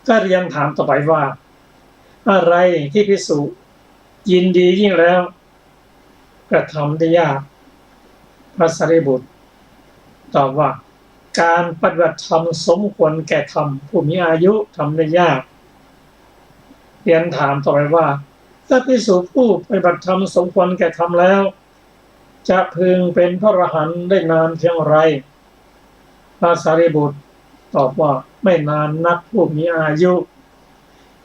ก็เรียนถามต่อไปว่าอะไรที่ภิกษุยินดียิ่งแล้วกระทำได้ยากพระสารีบุตรตอบว่าการปฏิบัติธรรมสมควรแก่ธรรมผู้มีอายุทำได้ยากเรียนถามต่อไปว่าถ้าภิกษุผู้ปฏิบัติธรรมสมควรแก่ธรรมแล้วจะพึงเป็นพระอรหันต์ได้นานเพียงไรพระสารีบุตรตอบว่าไม่นานนักผู้มีอายุ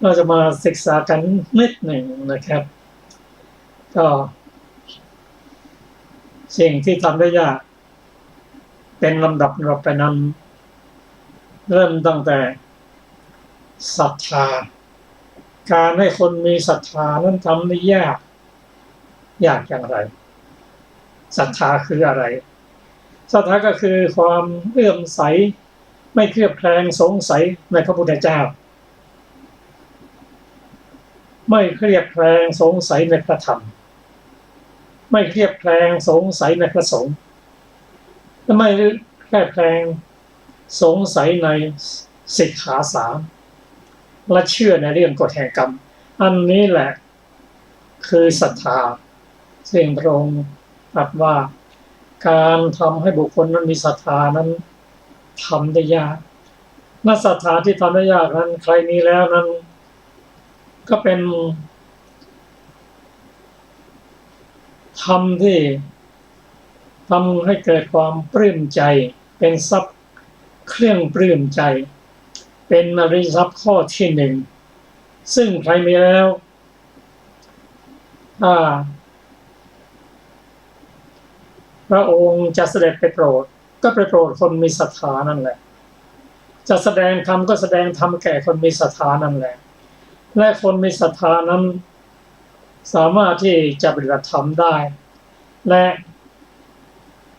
เราจะมาศึกษากันนิดหนึ่งนะครับก็สิ่งที่ทำได้ยากเป็นลำดับไปนั้นเริ่มตั้งแต่ศรัทธาการให้คนมีศรัทธานั้นทำได้ยากอย่างไรศรัทธาคืออะไรศรัทธาก็คือความเลื่อมใสไม่เคลือบแคลงสงสัยในพระพุทธเจ้าไม่เคลือบแคลงสงสัยในพระธรรมไม่เคลือบแคลงสงสัยในพระสงฆ์และไม่เคลือบแคลงสงสัยในสิกขาสามและเชื่อในเรื่องกฎแห่งกรรมอันนี้แหละคือศรัทธาซึ่งพระองค์ตรัสว่าการทำให้บุคคลนั้นมีศรัทธานั้นทำได้ยากนักศรัทธาที่ทำได้ยากนั้นใครมีแล้วนั้นก็เป็นธรรมที่ทำให้เกิดความปลื้มใจเป็นทรัพย์เครื่องปลื้มใจเป็นอริยทรัพย์ข้อที่หนึ่งซึ่งใครมีแล้วพระองค์จะเสด็จไปโปรดก็ไปโปรดคนมีศรัทธานั่นแหละจะแสดงธรรมก็แสดงธรรมแก่คนมีศรัทธานั่นแหละและคนมีศรัทธานั้นสามารถที่จะปฏิบัติธรรมได้และ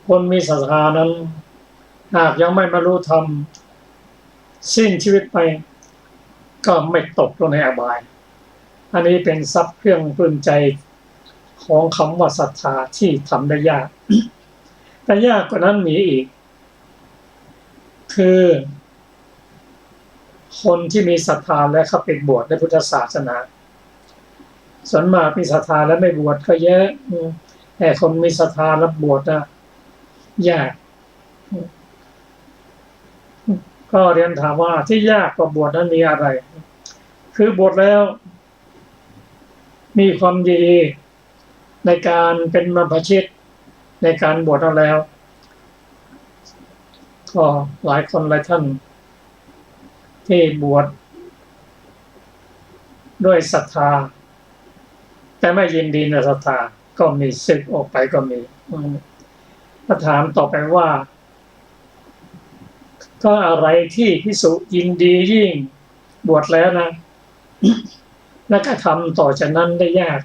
คนมีศรัทธานั้นหากยังไม่บรรลุธรรมสิ้นชีวิตไปก็ไม่ตกลงในอบายอันนี้เป็นทรัพย์เครื่องปลื้มใจของคำว่าศรัทธาที่ทำได้ยากแต่ยากกว่านั้นมีอีกคือคนที่มีศรัทธาและเข้าไปบวชในพุทธศาสนาส่วนมากมีศรัทธาและไม่บวชก็เยอะแต่คนมีศรัทธาและบวชนะยากก็เรียนถามว่าที่ยากกว่าบวชนั้นมีอะไรคือบวชแล้วมีความดีในการเป็นบรรพชิตในการบวชแล้วก็หลายคนหลายท่านที่บวชด้วยศรัทธาแต่ไม่ยินดีในศรัทธาก็มีสึกออกไปก็มีถ้าถามต่อไปว่าก็อะไรที่ภิกษุยินดียิ่งบวชแล้วนะและก็ทำต่อจากนั้นได้ยาก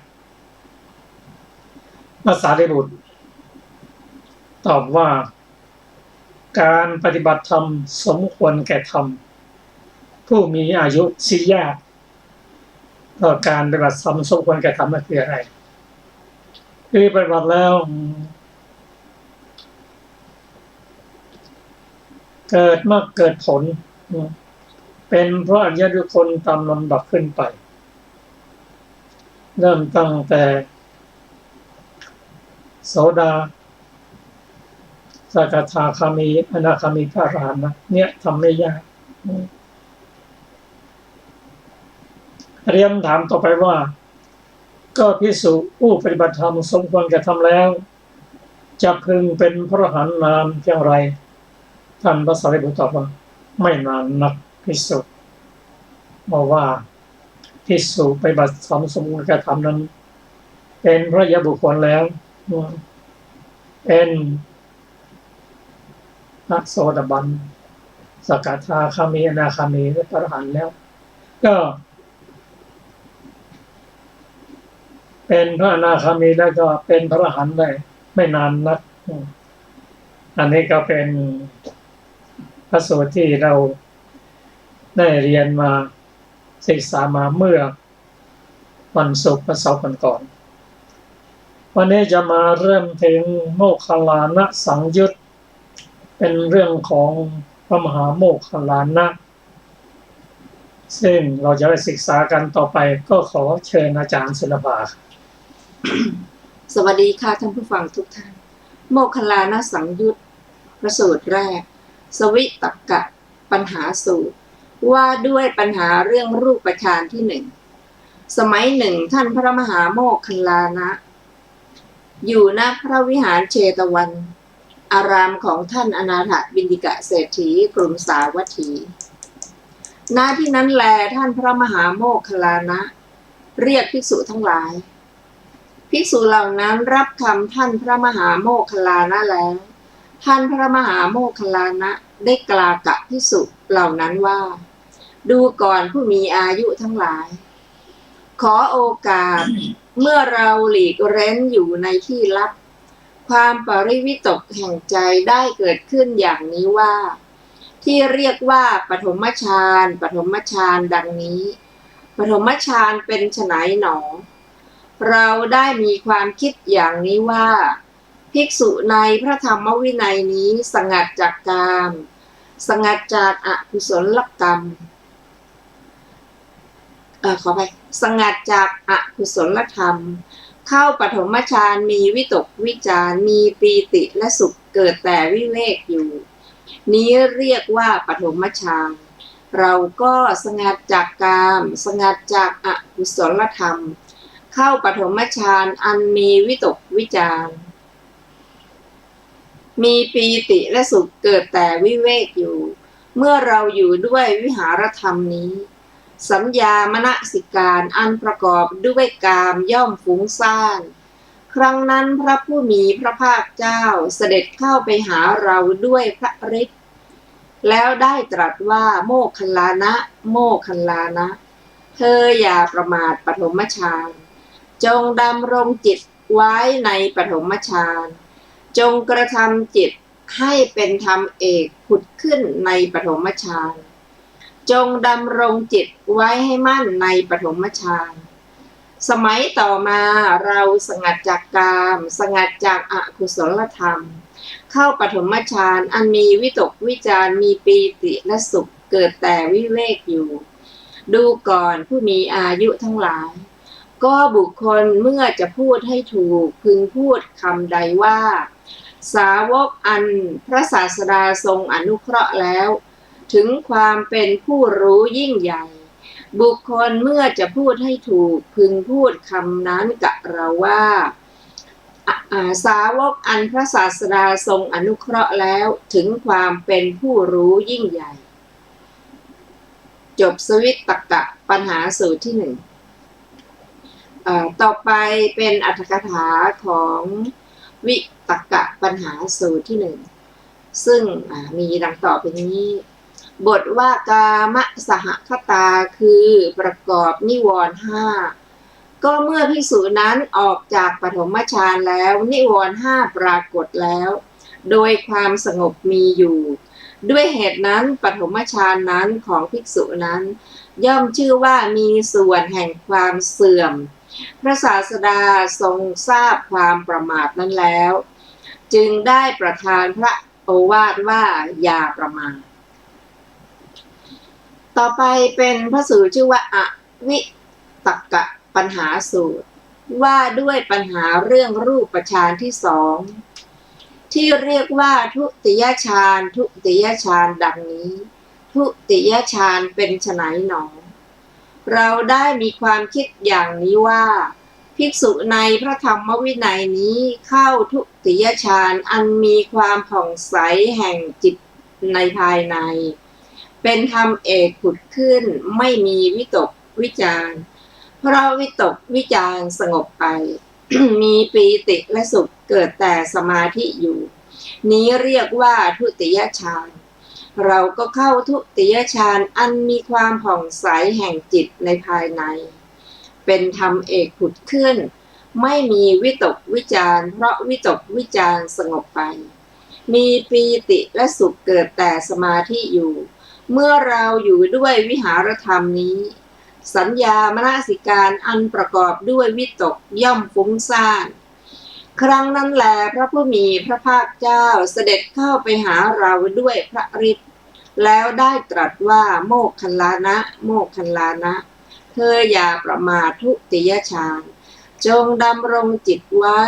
พระสารีบุตรตอบว่าการปฏิบัติธรรมสมควรแก่ธรรมผู้มีอายุสิยากก็การปฏิบัติธรรมสมควรแก่ธรรมนั่นคืออะไรคือปฏิบัติแล้วเกิดมากเกิดผลเป็นเพราะอริยบุคคลตามลำดับขึ้นไปเริ่มตั้งแต่โสดาสกทาคามีอนาคามีพระอรหันต์เนี่ยทำไม่ยากเรียนถามต่อไปว่าก็ภิกษุผู้ปฏิบัติธรรมสมควรแก่ธรรมแล้วจะพึงเป็นพระอรหันต์นานเพียงไรท่านพระสารีบุตรตอบว่าไม่นานนักภิกษุบอกว่าภิกษุปฏิบัติธรรมสมควรแก่ธรรมนั้นเป็นพระอริยบุคคลแล้วเป็นพระโสดาบันสกทาคามีอนาคามีและพระอรหันต์แล้วก็เป็นพระอนาคามีแล้วก็เป็นพระอรหันต์ได้ไม่นานนักอันนี้ก็เป็นพระสูตรที่เราได้เรียนมาศึกษามาเมื่อวันศุกร์เสาร์ก่อนวันนี้จะมาเริ่มถึงโมคคัลลานะสังยุตเป็นเรื่องของพระมหาโมคคัลลานะ ซึ่งเราจะไปศึกษากันต่อไปก็ขอเชิญอาจารย์ศิลปา สวัสดีค่ะท่านผู้ฟังทุกท่านโมคคัลลานสังยุตพระสูตรแรกสวิตกะปัญหาสูตรว่าด้วยปัญหาเรื่องรูปฌานที่หนึ่งสมัยหนึ่งท่านพระมหาโมคคัลลานะอยู่ณพระวิหารเชตวันอารามของท่านอนาถบิณฑิกะเศรษฐีกรุงสาวัตถีณที่นั้นแลท่านพระมหาโมคคัลลานะเรียกภิกษุทั้งหลายภิกษุเหล่านั้นรับคำท่านพระมหาโมคคัลลานะแล้วท่านพระมหาโมคคัลลานะได้กล่าวกับภิกษุเหล่านั้นว่าดูก่อนผู้มีอายุทั้งหลายขอโอกาสเมื่อเราหลีกเร้นอยู่ในที่ลับความปริวิตกแห่งใจได้เกิดขึ้นอย่างนี้ว่าที่เรียกว่าปฐมฌานปฐมฌานดังนี้ปฐมฌานเป็นไฉนหนอเราได้มีความคิดอย่างนี้ว่าภิกษุในพระธรรมวินัยนี้สงัดจากกามสงัดจากอกุศลกรรมขอไปสงัดจากอกุศลธรรมเข้าปฐมฌานมีวิตกวิจารมีปีติและสุขเกิดแต่วิเวกอยู่นี้เรียกว่าปฐมฌานเราก็สงัดจากกามสงัดจากอกุศลธรรมเข้าปฐมฌานอันมีวิตกวิจารมีปีติและสุขเกิดแต่วิเวกอยู่เมื่อเราอยู่ด้วยวิหารธรรมนี้สัญญามนสิการอันประกอบด้วยกามย่อมฟุ้งซ่านครั้งนั้นพระผู้มีพระภาคเจ้าเสด็จเข้าไปหาเราด้วยพระฤทธิ์แล้วได้ตรัสว่าโมคคัลลานะโมคคัลลานะเธออย่าประมาทปฐมฌานจงดำรงจิตไว้ในปฐมฌานจงกระทำจิตให้เป็นธรรมเอกผุดขึ้นในปฐมฌานจงดำรงจิตไว้ให้มั่นในปฐมฌานสมัยต่อมาเราสงัดจากกามสงัดจากอกุศลธรรมเข้าปฐมฌานอันมีวิตกวิจารมีปีติและสุขเกิดแต่วิเวกอยู่ดูก่อนผู้มีอายุทั้งหลายก็บุคคลเมื่อจะพูดให้ถูกพึงพูดคำใดว่าสาวกอันพระศาสดาทรงอนุเคราะห์แล้วถึงความเป็นผู้รู้ยิ่งใหญ่บุคคลเมื่อจะพูดให้ถูกพึงพูดคำนั้นกับเราว่าสาวกอันพระศาสดาทรงอนุเคราะห์แล้วถึงความเป็นผู้รู้ยิ่งใหญ่จบสวิตกะปัญหาสูตรที่หนึ่งต่อไปเป็นอรรถกถาของวิตกะปัญหาสูตรที่หนึ่งซึ่งมีดังต่อไปนี้บทว่ากามสหคตาคือประกอบนิวรณ์ห้าก็เมื่อภิกษุนั้นออกจากปฐมฌานแล้วนิวรณ์ห้าปรากฏแล้วโดยความสงบมีอยู่ด้วยเหตุนั้นปฐมฌานนั้นของภิกษุนั้นย่อมชื่อว่ามีส่วนแห่งความเสื่อมพระศาสดาทรงทราบความประมาทนั้นแล้วจึงได้ประทานพระโอวาทว่าอย่าประมาทต่อไปเป็นพระสูตรชื่อว่าอวิตกะปัญหาสูตรว่าด้วยปัญหาเรื่องรูปฌานที่สองที่เรียกว่าทุติยฌานทุติยฌานดังนี้ทุติยฌานเป็นไฉนหนอเราได้มีความคิดอย่างนี้ว่าภิกษุในพระธรรมวินัยนี้เข้าทุติยฌานอันมีความผ่องใสแห่งจิตในภายในเป็นธรรมเอกผุดขึ้นไม่มีวิตกวิจารเพราะวิตกวิจารสงบไป มีปีติและสุขเกิดแต่สมาธิอยู่นี้เรียกว่าทุติยฌานเราก็เข้าทุติยฌานอันมีความผ่องใสแห่งจิตในภายในเป็นธรรมเอกผุดขึ้นไม่มีวิตกวิจารเพราะวิตกวิจารสงบไปมีปีติและสุขเกิดแต่สมาธิอยู่เมื่อเราอยู่ด้วยวิหารธรรมนี้สัญญามนสิการอันประกอบด้วยวิตกย่อมฟุ้งซ่านครั้งนั้นแลพระผู้มีพระภาคเจ้าเสด็จเข้าไปหาเราด้วยพระฤทธิ์ แล้วได้ตรัสว่าโมคคัลลานะ โมคคัลลานะ เธออย่าประมาททุติยฌานจงดำรงจิตไว้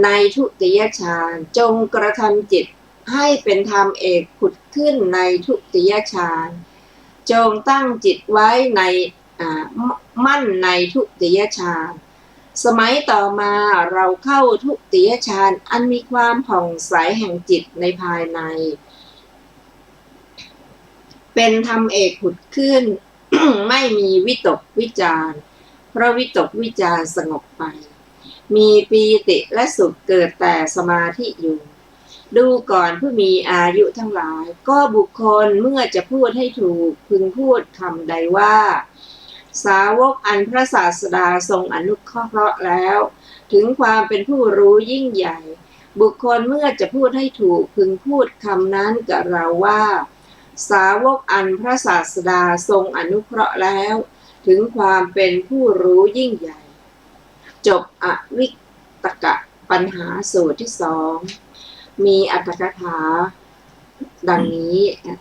ในทุติยฌานจงกระทำจิตให้เป็นธรรมเอกผุดขึ้นในทุติยฌานจงตั้งจิตไว้ในมั่นในทุติยฌานสมัยต่อมาเราเข้าทุติยฌานอันมีความผ่องใสแห่งจิตในภายในเป็นธรรมเอกผุดขึ้น ไม่มีวิตกวิจารเพราะวิตกวิจารสงบไปมีปีติและสุขเกิดแต่สมาธิอยู่ดูก่อนผู้มีอายุทั้งหลายก็บุคคลเมื่อจะพูดให้ถูกพึงพูดคำใดว่าสาวกอันพระศาสดาทรงอนุเคราะห์แล้วถึงความเป็นผู้รู้ยิ่งใหญ่บุคคลเมื่อจะพูดให้ถูกพึงพูดคำนั้นกับเราว่าสาวกอันพระศาสดาทรงอนุเคราะห์แล้วถึงความเป็นผู้รู้ยิ่งใหญ่จบอวิตกปัญหาสูตรที่สองมีอรรถกถาดังนี้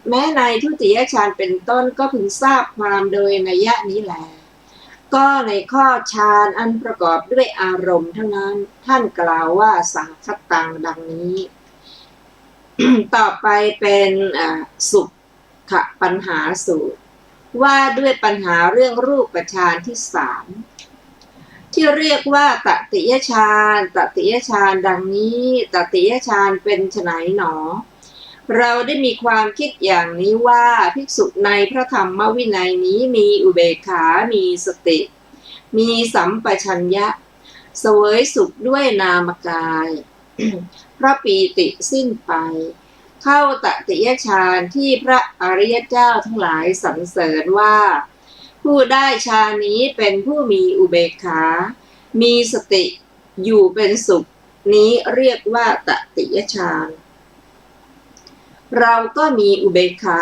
แม้ในทุติยฌานเป็นต้นก็พึงทราบความโดยนัยยะนี้แลก็ในข้อฌานอันประกอบด้วยอารมณ์ทั้งนั้นท่านกล่าวว่าสังคตังดังนี้ ต่อไปเป็นสุขปัญหาสูตรว่าด้วยปัญหาเรื่องรูปฌานที่สามที่เรียกว่าตติยฌานตติยฌานดังนี้ตติยฌานเป็นไฉนหนอเราได้มีความคิดอย่างนี้ว่าภิกษุในพระธรรมวินัยนี้มีอุเบกขามีสติมีสัมปชัญญะเสวยสุขด้วยนามกาย พระปีติสิ้นไปเข้าตติยฌานที่พระอริยเจ้าทั้งหลายสรรเสริญว่าผู้ได้ฌานนี้เป็นผู้มีอุเบกขามีสติอยู่เป็นสุขนี้เรียกว่าตติยฌานเราก็มีอุเบกขา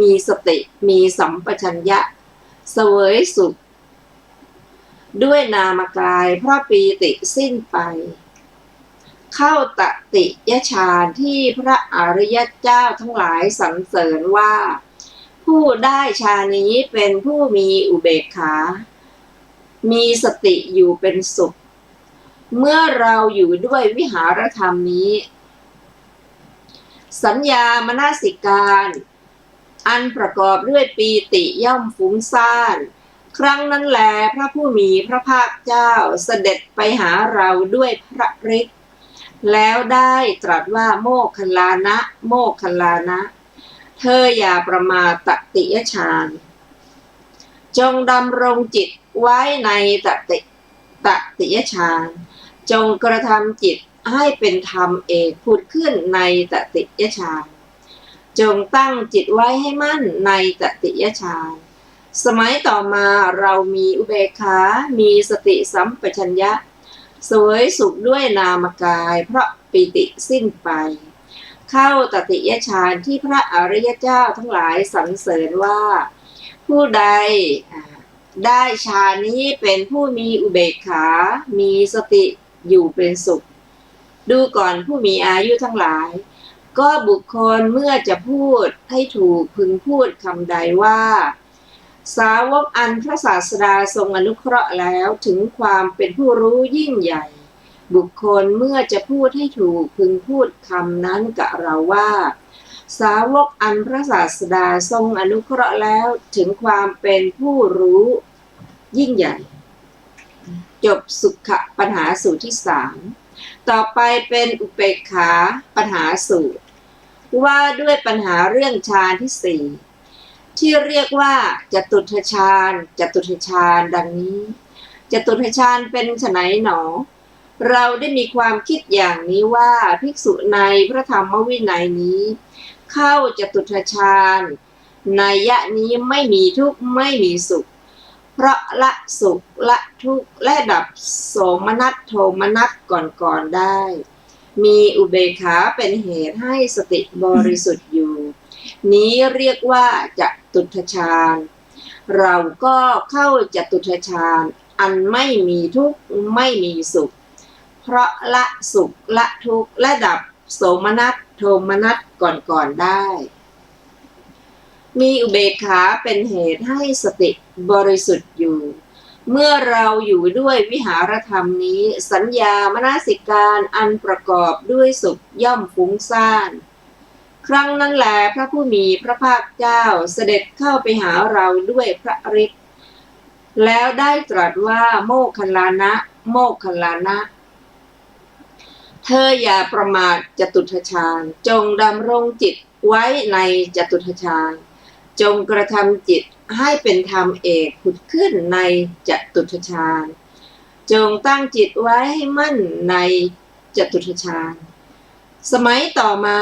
มีสติมีสัมปชัญญะเสวยสุขด้วยนามกายเพราะปีติสิ้นไปเข้าตติยฌานที่พระอริยเจ้าทั้งหลายสรรเสริญว่าผู้ได้ฌานนี้เป็นผู้มีอุเบกขามีสติอยู่เป็นสุขเมื่อเราอยู่ด้วยวิหารธรรมนี้สัญญามนสิการอันประกอบด้วยปีติย่อมฟุ้งซ่านครั้งนั้นแลพระผู้มีพระภาคเจ้าเสด็จไปหาเราด้วยพระฤทธิ์แล้วได้ตรัสว่าโมคคัลลานะโมคคัลลานะเธออย่าประมาทตติยฌานจงดำรงจิตไว้ในตติยฌานจงกระทำจิตให้เป็นธรรมเอกผุดขึ้นในตติยฌานจงตั้งจิตไว้ให้มั่นในตติยฌานสมัยต่อมาเรามีอุเบกขามีสติสัมปชัญญะเสวยสุขด้วยนามกายเพราะปีติสิ้นไปเข้าตติยฌานที่พระอริยเจ้าทั้งหลายสรรเสริญว่าผู้ใดได้ฌานนี้เป็นผู้มีอุเบกขามีสติอยู่เป็นสุขดูก่อนผู้มีอายุทั้งหลายก็บุคคลเมื่อจะพูดให้ถูกพึงพูดคำใดว่าสาวกอันพระศาสดาทรงอนุเคราะห์แล้วถึงความเป็นผู้รู้ยิ่งใหญ่บุคคลเมื่อจะพูดให้ถูกพึงพูดคำนั้นกับเราว่าสาวกอันพระศาสดาทรงอนุเคราะห์แล้วถึงความเป็นผู้รู้ยิ่งใหญ่จบสุขปัญหาสูตรที่สามต่อไปเป็นอุเบกขาปัญหาสูตรว่าด้วยปัญหาเรื่องฌานที่สี่ที่เรียกว่าจตุตถฌานจตุตถฌานดังนี้จตุตถฌานเป็นไฉนหนอเราได้มีความคิดอย่างนี้ว่าภิกษุในพระธรรมวินัยนี้เข้าจตุตถฌานนัยยะนี้ไม่มีทุกข์ไม่มีสุขเพราะละสุขละทุกข์และดับโสมนัสโทมนัสก่อนได้มีอุเบกขาเป็นเหตุให้สติบริสุทธิ์อยู่นี้เรียกว่าจตุตถฌานเราก็เข้าจตุตถฌานอันไม่มีทุกข์ไม่มีสุขเพราะละสุขละทุกข์และดับโสมนัสโทมนัสก่อนได้ มีอุเบกขาเป็นเหตุให้สติบริสุทธิ์อยู่เมื่อเราอยู่ด้วยวิหารธรรมนี้สัญญามนสิการอันประกอบด้วยสุขย่อมฟุ้งซ่านครั้งนั้นแลพระผู้มีพระภาคเจ้าเสด็จเข้าไปหาเราด้วยพระฤทธิ์แล้วได้ตรัสว่าโมคคัลลานะโมคคัลลานะเธออย่าประมาทจตุทัชฌานจงดำรงจิตไว้ในจตุทัชฌานจงกระทำจิตให้เป็นธรรมเอกผุดขึ้นในจตุทัชฌานจงตั้งจิตไว้ให้มั่นในจตุทัชฌานสมัยต่อมา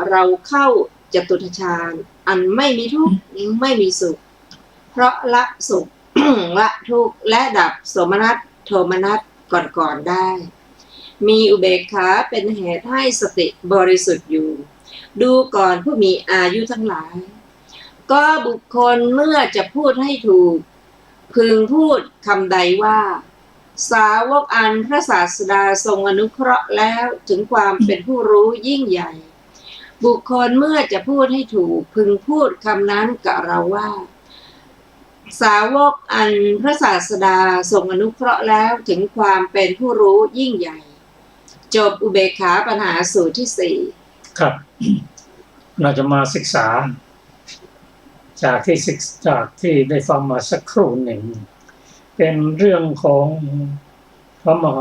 เราเข้าจตุทัชฌานอันไม่มีทุกข์ไม่มีสุขเพราะละสุข ละทุกข์และดับโสมนัสโทมนัสก่อนได้มีอุเบกขาเป็นเหตุให้สติบริสุทธิ์อยู่ดูก่อนผู้มีอายุทั้งหลายก็บุคคลเมื่อจะพูดให้ถูกพึงพูดคำใดว่าสาวกอันพระศาสดาทรงอนุเคราะห์แล้วถึงความเป็นผู้รู้ยิ่งใหญ่บุคคลเมื่อจะพูดให้ถูกพึงพูดคำนั้นกับเราว่าสาวกอันพระศาสดาทรงอนุเคราะห์แล้วถึงความเป็นผู้รู้ยิ่งใหญ่จบอุเบกขาปัญหาสูตรที่ 4ครับ เราจะมาศึกษาจากที่ได้ฟังมาสักครู่หนึ่งเป็นเรื่องของพระมห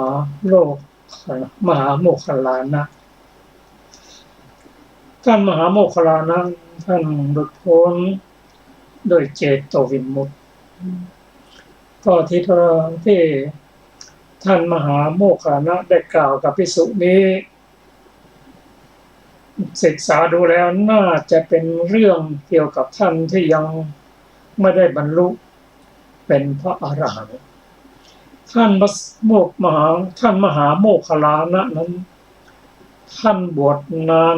าโมคคัลลานะท่านมหาโมคคัลลานะท่านหลุดพ้นโดยเจโตวิมุตติก็ที่ท่านมหาโมคคัลลานะได้กล่าวกับภิกษุนี้ศึกษาดูแล้วน่าจะเป็นเรื่องเกี่ยวกับท่านที่ยังไม่ได้บรรลุเป็นพระอรหันต์ท่านมหาโมคคัลลานะนั้นท่านบวชนาน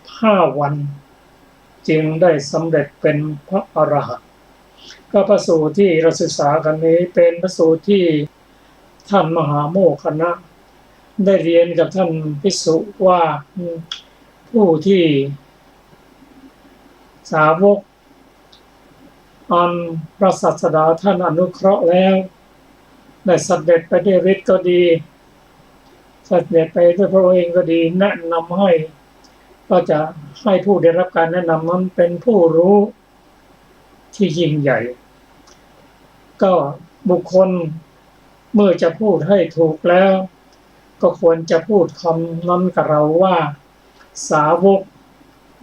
15 วันจึงได้สำเร็จเป็นพระอรหันต์ก็พระสูตรที่เราศึกษากันนี้เป็นพระสูตรที่ท่านมหาโมคคัลลานะได้เรียนกับท่านภิกษุว่าผู้ที่สาวกอันพระศาสดาท่านอนุเคราะห์แล้วได้เสด็จไปด้วยฤทธิ์ก็ดีเสด็จไปด้วยพระองค์เองก็ดีแนะนำให้ก็จะให้ผู้ได้รับการแนะนำนั้นเป็นผู้รู้ที่ยิ่งใหญ่ก็บุคคลเมื่อจะพูดให้ถูกแล้วก็ควรจะพูดคำนั้นกับเราว่าสาวก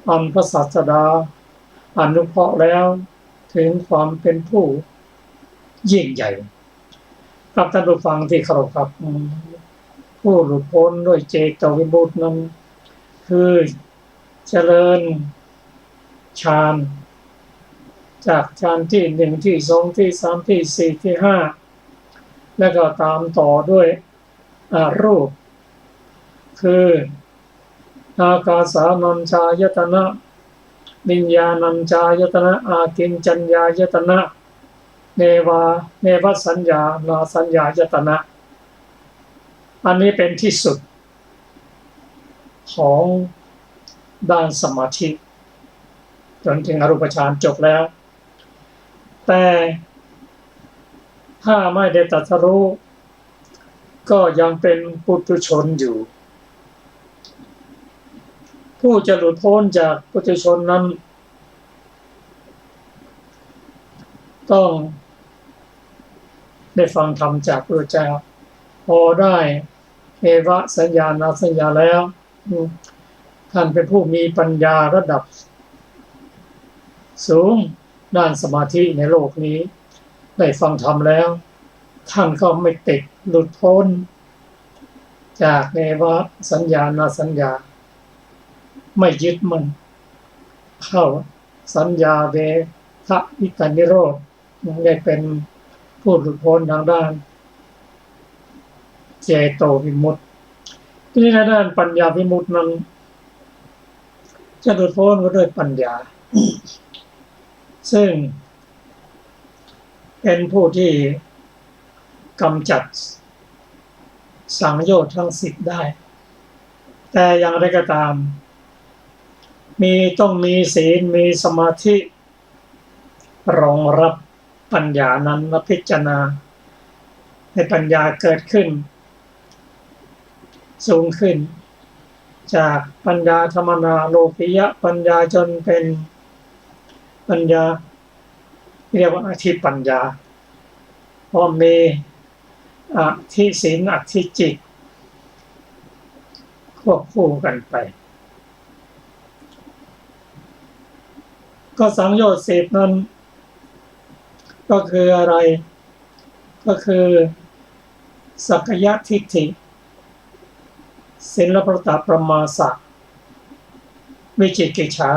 อันพระศาสดาอนุเคราะห์แล้วถึงความเป็นผู้ยิ่งใหญ่ครับท่านผู้ฟังที่เคารพครับผู้หลุดพ้นด้วยเจโตวิมุตตินั้นคือเจริญฌานจากฌานที่ 1 ที่ 2 ที่ 3 ที่ 4 ที่ 5แล้วก็ตามต่อด้วยรูปคืออากาสานัญจายตนะวิญญาณัญจายตนะอากิญจัญญายตนะเนวสัญญานาสัญญายตนะอันนี้เป็นที่สุดของด้านสมาธิจนถึงอรูปฌานจบแล้วแต่ถ้าไม่ได้ตรัสรู้ก็ยังเป็นปุถุชนอยู่ผู้จะหลุดพ้นจากปุถุชนนั้นต้องได้ฟังธรรมจากพระเจ้าพอได้เอวสัญญานาสัญญาแล้วท่านเป็นผู้มีปัญญาระดับสูงด้านสมาธิในโลกนี้ได้ฟังธรรมแล้วท่านก็ไม่ติดหลุดพ้นจากเนวสัญญานาสัญญาไม่ยึดมันเข้าสัญญาเวทวิตานิโรธได้เป็นผู้หลุดพ้นทางด้านเจโตวิมุตติที่ในด้านปัญญาวิมุตตินั้นจะหลุดพ้นก็ด้วยปัญญาซึ่งเป็นผู้ที่กำจัดสังโยชน์ทั้ง10ได้แต่อย่างไรก็ตามต้องมีศีลมีสมาธิ รองรับปัญญานั้นและพิจารณาให้ปัญญาเกิดขึ้นสูงขึ้นจากปัญญาธรรมนาโลกิยะปัญญาจนเป็นปัญญาเรียกว่าอธิปัญญาพอมีอธิศีลอธิจิตควบคู่กันไปก็สังโยชน์10นั้นก็คืออะไรก็คือสักกายทิฏฐิศีลปตประมาสะวิจิกิจฉา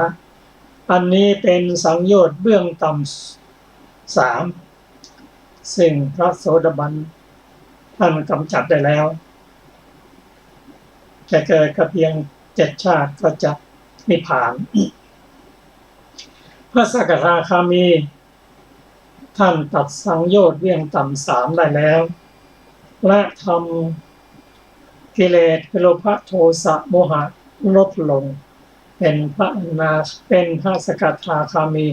อันนี้เป็นสังโยชน์เบื้องต่ำ3ซึ่งพระโสดาบันท่านกำจัดได้แล้วจะเกิดกับเพียง7 ชาติก็จะนิพพานพระสกทาคามีท่านตัดสังโยชน์เบื้องต่ำ3ได้แล้วและทำกิเลสโลภะโทสะโมหะลดลงเป็นพระสกทาคามี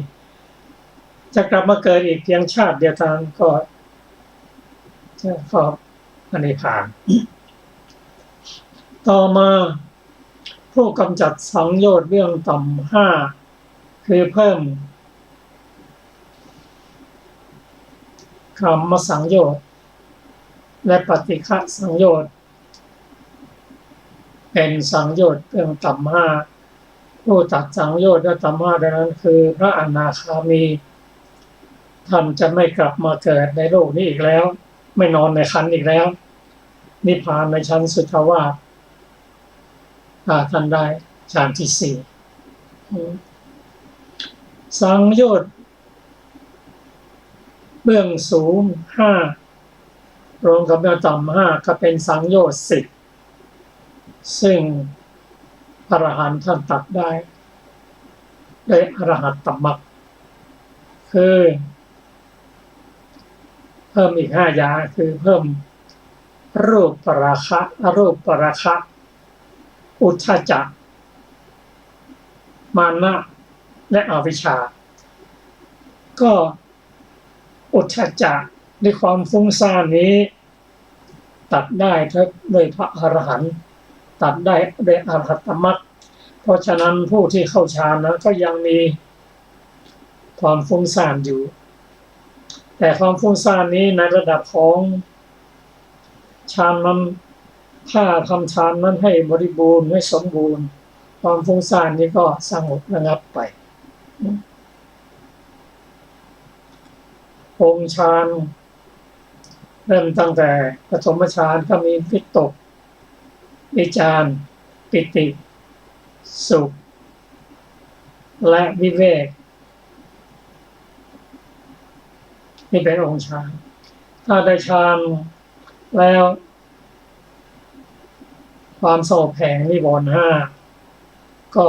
จะกลับมาเกิดอีกเพียงชาติเดียวกันก็จะขอบนิพพานต่อมาผู้กำจัดสังโยชน์เรื่องต่ำ5คือเพิ่มคัมมสังโยชน์และปฏิฆะสังโยชน์เป็นสังโยชน์เรื่องต่ำ5ผู้ตัดสังโยชน์และต่ำ5ดังนั้นคือพระอนาคามีท่านจะไม่กลับมาเกิดในโลกนี้อีกแล้วไม่นอนในขันธ์อีกแล้วนิพพานในชั้นสุทธวาสท่านได้ฌานที่4สังโยชน์เบื้องสูง5รวมกับเบื้องต่ำ5ก็เป็นสังโยชน์10ซึ่งพระอรหันต์ท่านตัดได้อรหัตตมรรคคือเพิ่มอีก5อย่างคือเพิ่มรูปปราคะอรูปปราคะอุทธัจจะมานะและอวิชชาก็อุทธัจจะในความฟุ้งซ่านนี้ตัดได้ด้วยพระอรหันต์ตัดได้ด้วยอรหัตตมรรคเพราะฉะนั้นผู้ที่เข้าฌานนั้นก็ยังมีความฟุ้งซ่านอยู่แต่ความฟุ้งซ่านนี้ในระดับของฌานนั้นถ้าทำฌานนั้นให้บริบูรณ์ให้สมบูรณ์ความฟุ้งซ่านนี้ก็สงบระงับไปองค์ฌานเริ่มตั้งแต่ปฐมฌานก็มีวิตกวิจารปิติสุขและวิเวกนี่เป็นองค์ฌานถ้าได้ฌานแล้วความสงบแห่งนิวรณ์5ก็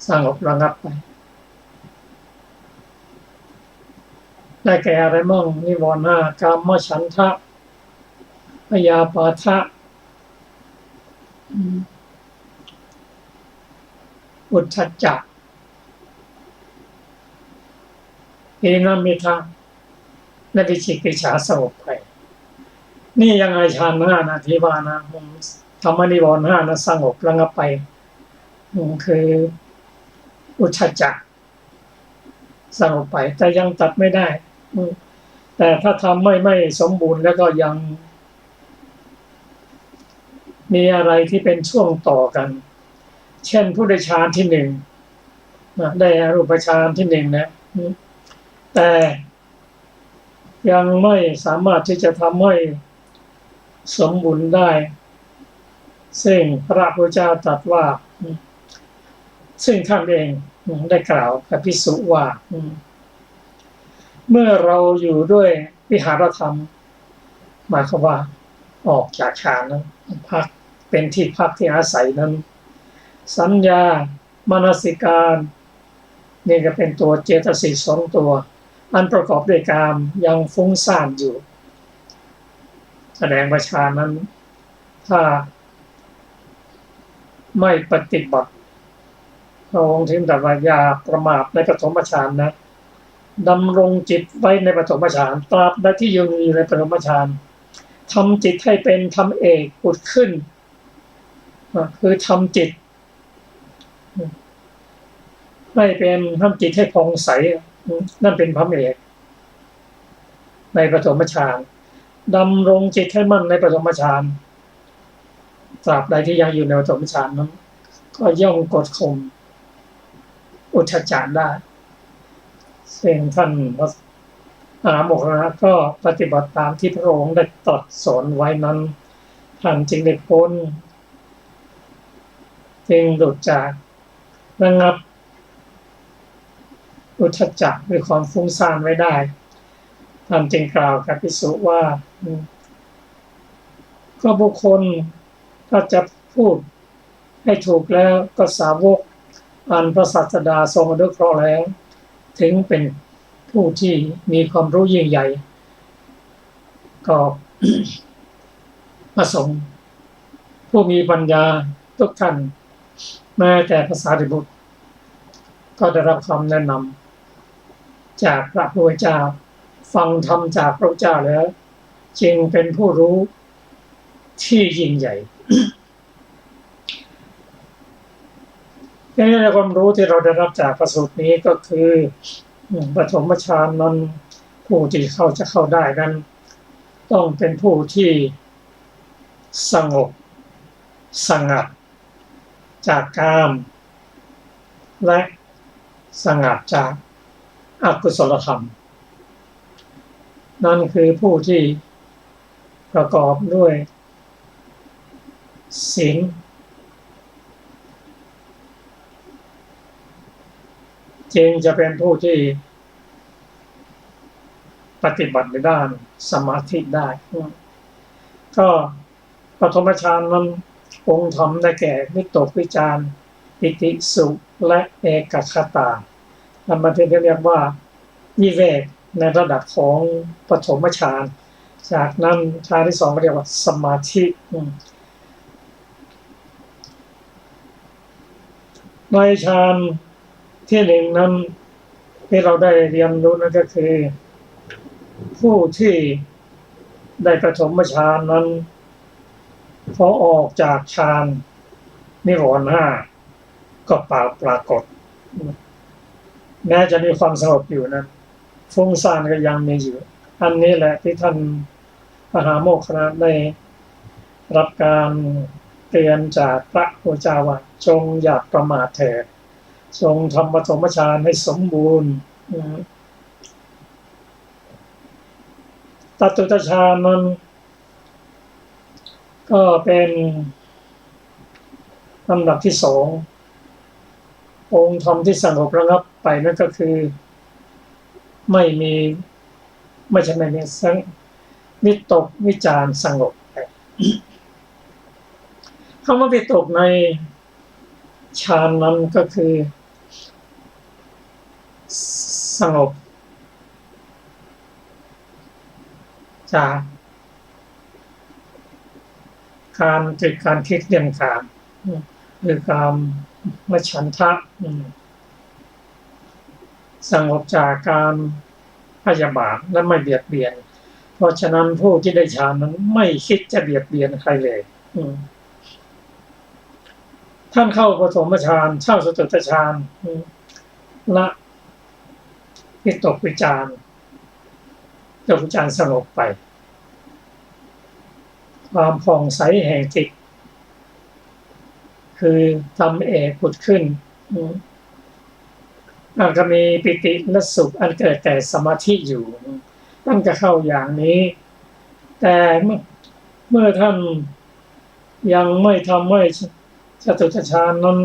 สงบระงับไปได้แก่อะไรมั่งนิวรณ์5กามฉันทะพยาปาทะอุทธัจจะอิรินามิทะและวิจิกิจฉาสงบไปนี่ยังไงฌาน5นะที่ว่านะธรรมนิวรณ์5นะสงบระงับไปคืออุทธัจจะสงบไปแต่ยังตัดไม่ได้แต่ถ้าทำไม่สมบูรณ์แล้วก็ยังมีอะไรที่เป็นช่วงต่อกันเช่นผู้ได้ฌานที่1ได้อรูปฌานที่1นะแต่ยังไม่สามารถที่จะทำให้สมบูรณ์ได้ซึ่งพระพุทธเจ้าตรัสว่าซึ่งท่านเองได้กล่าวกับภิกษุว่าเมื่อเราอยู่ด้วยวิหารธรรมหมายความว่าออกจากฌานนั้นพักเป็นที่พักที่อาศัยนั้นสัญญามนสิการนี่ก็เป็นตัวเจตสิก2ตัวอันประกอบด้วยกามยังฟุ้งซ่านอยู่แสดงว่าฌานนั้นถ้าไม่ปฏิบัติพระองค์ถึงตรัสว่าอย่าประมาทในปฐมฌานนะ ดำรงจิตไว้ในปฐมฌานตราบใดที่ยังอยู่ในปฐมฌานทำจิตให้เป็นธรรมเอกผุดขึ้นคือทำจิตให้เป็นทำจิตให้ผ่องใสนั่นเป็นพระเอกในปฐมฌานดำรงจิตให้มั่นในปฐมฌานตราบใดที่ยังอยู่ในปฐมฌานนั้นก็ย่อมกดข่มอุทธัจจะได้ซึ่งท่านพระมหาโมคคัลลานะก็ปฏิบัติตามที่พระองค์ได้ตรัสสอนไว้นั้นท่านจึงได้พ้นจึงหลุดจากระงับอุทธัจจะคือความฟุ้งซ่านไว้ได้ท่านจึงกล่าวกับภิกษุว่าก็บุคคลถ้าจะพูดให้ถูกแล้วก็สาวกอันพระศาสดาทรงอนุเคราะห์แล้วถึงเป็นผู้ที่มีความรู้ยิ่งใหญ่ก็ ประสงค์ผู้มีปัญญาทุกท่านแม้แต่พระสารีบุตรก็ได้รับคำแนะนำจากพระพุทธเจ้าฟังธรรมจากพระเจ้าแล้วจึงเป็นผู้รู้ที่ยิ่งใหญ่ในความรู้ที่เราได้รับจากพระสูตรนี้ก็คือปฐมฌานนั้นผู้ที่จะเข้าได้นั้นต้องเป็นผู้ที่สงบสงัดจากกามและสงัดจากอกุศลธรรมนั่นคือผู้ที่ประกอบด้วยศีลจึงจะเป็นผู้ที่ปฏิบัติในด้านสมาธิได้ก็ปฐมฌานนั้นองค์ธรรมได้แก่วิตกวิจารปิติสุขและเอกคตาธรรมะที่เรียกว่าวิเวกในระดับของปฐมฌานจากนั้นฌานที่สองเรียกว่าสมาธิในฌานที่หนึ่งนั้นที่เราได้เรียนรู้นั่นก็คือผู้ที่ได้ปฐมฌานนั้นพอออกจากฌานนิวรณ์ห้าก็ปรากฏแม้จะมีความสงบอยู่นั้นฟุ้งซ่านก็ยังมีอยู่อันนี้แหละที่ท่านมหาโมคคัลลานะได้รับการเตือนจากพระพุทธเจ้าว่าจงอย่าประมาทเถิดจงทำปฐมฌานให้สมบูรณ์ตัตุตฌานนั้นก็เป็นลำดับที่สององค์ธรรมที่สงบระงับไปนั่นก็คือไม่ใช่วิตกวิจารสงบคำว่าวิตกในฌานนั้นก็คือสงบจากการเกิดการคิดเรื่องกามหรือการมฉันทะสงบจากการพยาบาทและไม่เบียดเบียนเพราะฉะนั้นผู้ที่ได้ฌานนั้นไม่คิดจะเบียดเบียนใครเลยท่านเข้าปฐมฌานเข้าสตุตฌานละวิตกวิจารสงบไปความผ่องใสแห่งจิตคือธรรมเอกผุดขึ้นอาจจะมีปิติและสุขอันเกิดแต่สมาธิอยู่ตั้งจะเข้าอย่างนี้แต่เมื่อท่านยังไม่ทำให้จตุตฌานนั้น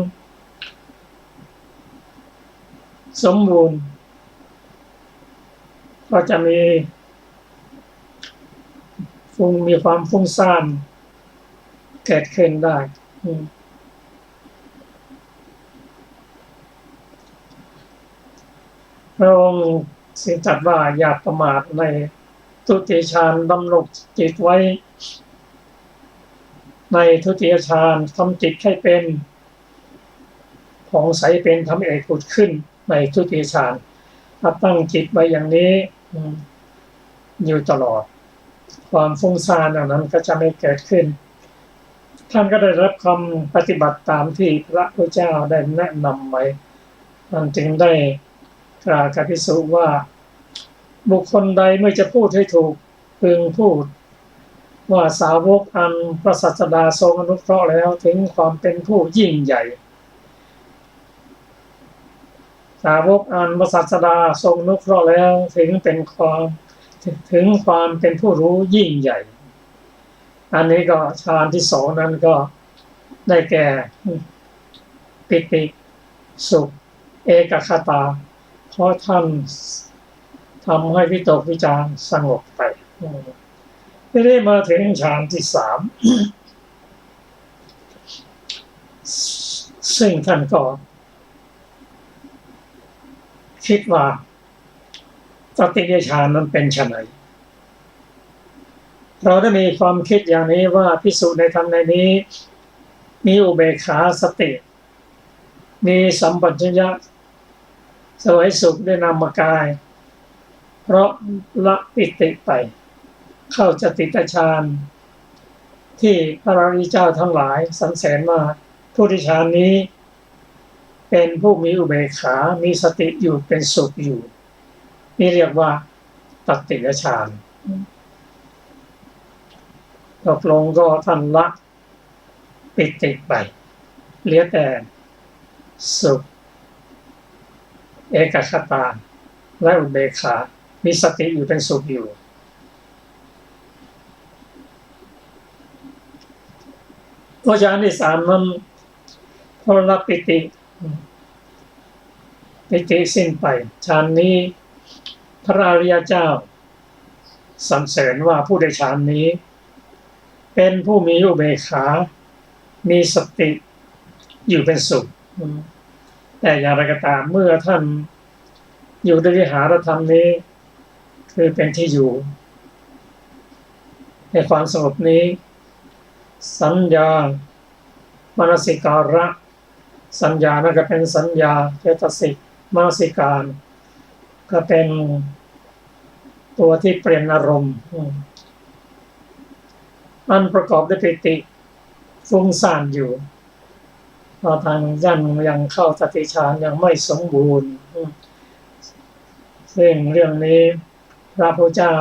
สมบูรณ์ก็จะมีความฟุ้งซ่านเกิดขึ้นได้พระองค์ทรงตรัสว่าอย่าประมาทในทุติยฌานดำรงจิตไว้ในทุติยฌานทำจิตให้เป็นผ่องใสเป็นธรรมเอกผุดขึ้นในทุติยฌาน ถ้าตั้งจิตไว้อย่างนี้อยู่ตลอดความฟุ้งซ่านเหล่านั้นก็จะไม่เกิดขึ้นท่านก็ได้รับคำปฏิบัติตามที่พระพุทธเจ้าได้แนะนำไว้ท่านจึงได้กล่าวกับภิกษุว่าบุคคลใดเมื่อจะพูดให้ถูกพึงพูดว่าสาวกอันพระศาสดาทรงอนุเคราะห์แล้วถึงความเป็นผู้ยิ่งใหญ่สาวกอันพระศาสดาทรงอนุเคราะห์แล้วถึงความเป็นผู้รู้ยิ่งใหญ่อันนี้ก็ฌานที่สองนั้นก็ได้แก่ปิติสุขเอกคตาเพราะท่านทำให้วิตกวิจารสงบไปทีนี้มาถึงฌานที่สามซึ่งท่านก็คิดว่าตติยฌานนั้นเป็นไฉนเราได้มีความคิดอย่างนี้ว่าภิกษุในธรรมในนี้มีอุเบกขาสติมีสัมปชัญญะเสวยสุขด้วยนามกายเพราะละปิติไปเข้าจติตฌานที่พระอริยเจ้าทั้งหลายสรรเสริญว่าผู้ที่ฌานนี้เป็นผู้มีอุเบกขามีสติอยู่เป็นสุขอยู่นี่เรียกว่าตติยฌานตกลงก็ท่านละปิติไปเหลือแต่สุขเอกคตาและอุเบกขามีสติอยู่เป็นสุขอยู่เพราะฌานที่สามนั้นพอละปิติสิ้นไปฌานนี้พระอริยเจ้าสรรเสริญว่าผู้ได้ฌานนี้เป็นผู้มีอุเบกขามีสติอยู่เป็นสุขแต่อย่างไรก็ตามเมื่อท่านอยู่ด้วยวิหารธรรมนี้คือเป็นที่อยู่ในความสงบนี้สัญญามนสิการะสัญญานั่นก็เป็นสัญญาเจตสิกมนสิการก็เป็นตัวที่เปลี่ยนอารมณ์อันประกอบด้วยปิติฟุ้งซ่านอยู่เพราะทางยังเข้าสติฌานยังไม่สมบูรณ์ซึ่งเรื่องนี้พระพุทธเจ้า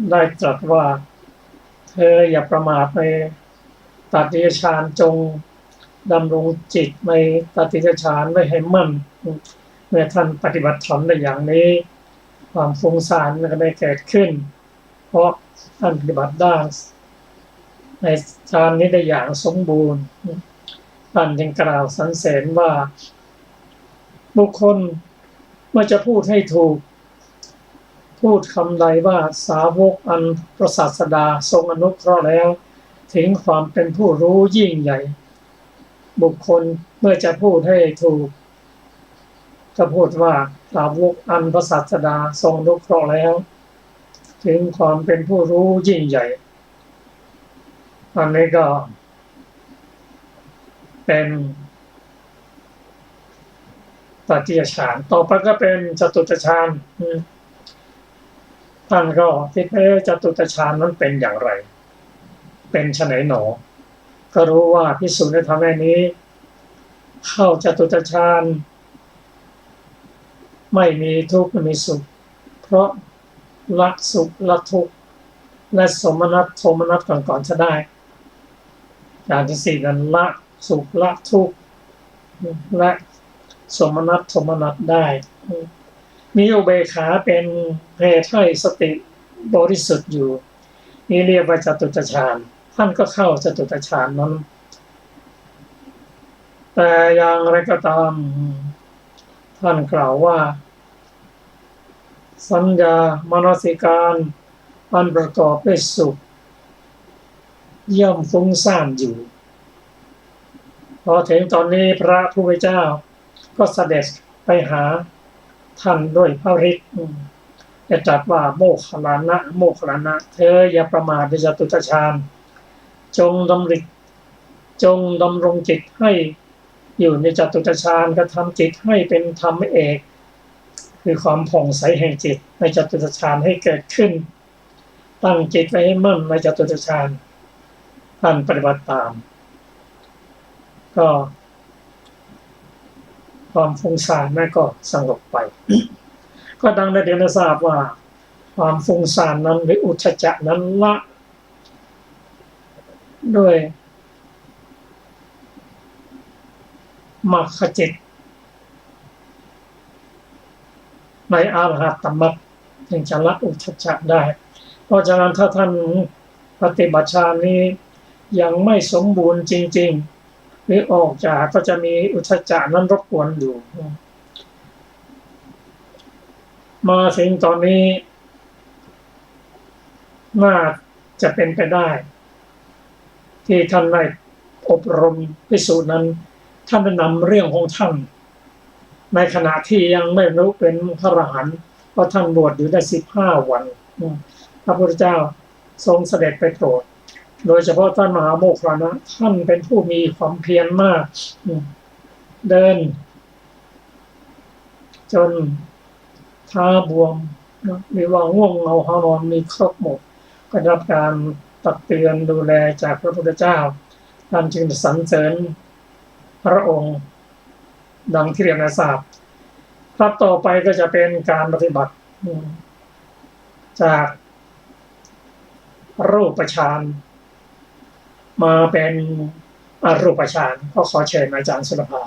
ได้ตรัสว่าเธออย่าประมาทในตติยฌานจงดำรงจิตในตติยฌานไว้ให้มั่นเมื่อท่านปฏิบัติธรรมในอย่างนี้ความฟุ้งซ่านมันก็ไม่เกิดขึ้นเพราะท่านปฏิบัติได้ในฌานนี้ได้อย่างสมบูรณ์ท่านจึงกล่าวสรรเสริญว่าบุคคลเมื่อจะพูดให้ถูกพูดคำใดว่าสาวกอันพระศาสดาทรงอนุเคราะห์แล้วถึงความเป็นผู้รู้ยิ่งใหญ่บุคคลเมื่อจะพูดให้ถูกก็พูดว่าสาวกอันพระศาสดาทรงอนุเคราะห์แล้วถึงความเป็นผู้รู้ยิ่งใหญ่อันนี้ก็เป็นตติยฌานต่อไปก็เป็นจตุตฌานท่านก็คิดจตุตฌานนั้นเป็นอย่างไรเป็นไฉนหนอก็รู้ว่าภิกษุในธรรมนี้เข้าจตุตฌานไม่มีทุกข์ไม่มีสุขเพราะละสุขละทุกข์และสมนัตโทมนัสก่อนจะได้อย่างที่สี่นั้นละสุขละทุกข์และสมนัตโทมนัสได้มีอุเบกขาเป็นเหตุให้สติบริสุทธิ์อยู่นี่เรียกว่าจตุตฌานท่านก็เข้าจตุตฌานนั้นแต่อย่างไรก็ตามท่านกล่าวว่าสัญญามนสิการอันประกอบด้วยสุขย่อมฟุ้งซ่านอยู่พอถึงตอนนี้พระผู้เป็นเจ้าก็เสด็จไปหาท่านด้วยพระฤทธิ์จะตรัสว่าโมคคัลลานะโมคคัลลานะเธออย่าประมาทในจตุตฌานจงดำรงจิตให้อยู่ในจตุตฌานกระทำจิตให้เป็นธรรมเอก คือความผ่องใสแห่งจิตในจตุตฌานให้เกิดขึ้นตั้งจิตไว้ให้มั่นในจตุตฌานท่านปฏิบัติตามก็ความฟุ้งซ่านนั่นก็สงบไป ก็ดังได้เรียนทราบว่าความฟุ้งซ่านนั้นหรืออุทธัจจะนั้นละด้วยมรรคจิตในอรหัตตมรรคจึงจะละอุทธัจจะได้ เพราะฉะนั้นถ้าท่านปฏิบัติฌานนี้ยังไม่สมบูรณ์จริงๆหรือออกจากก็จะมีอุทธัจจะนั้นรบกวนอยู่มาถึงตอนนี้น่าจะเป็นไปได้ที่ท่านได้อบรมภิกษุนั้นท่านได้นำเรื่องของท่านในขณะที่ยังไม่รู้เป็นพระอรหันต์เพราะท่านบวชอยู่ได้15 วันพระพุทธเจ้าทรงเสด็จไปโปรดโดยเฉพาะท่านมหาโมคคัลลานะท่านเป็นผู้มีความเพียรมากเดินจนเท้าบวมมีว่าง่วงเหงาหานอนมีครบหมดก็ได้รับการตักเตือนดูแลจากพระพุทธเจ้าท่านจึงสรรเสริญพระองค์ดังที่เรียนทราบครับต่อไปก็จะเป็นการปฏิบัติจากรูปฌานมาเป็นอรูปฌานก็ขอเชิญอาจารย์สุรภา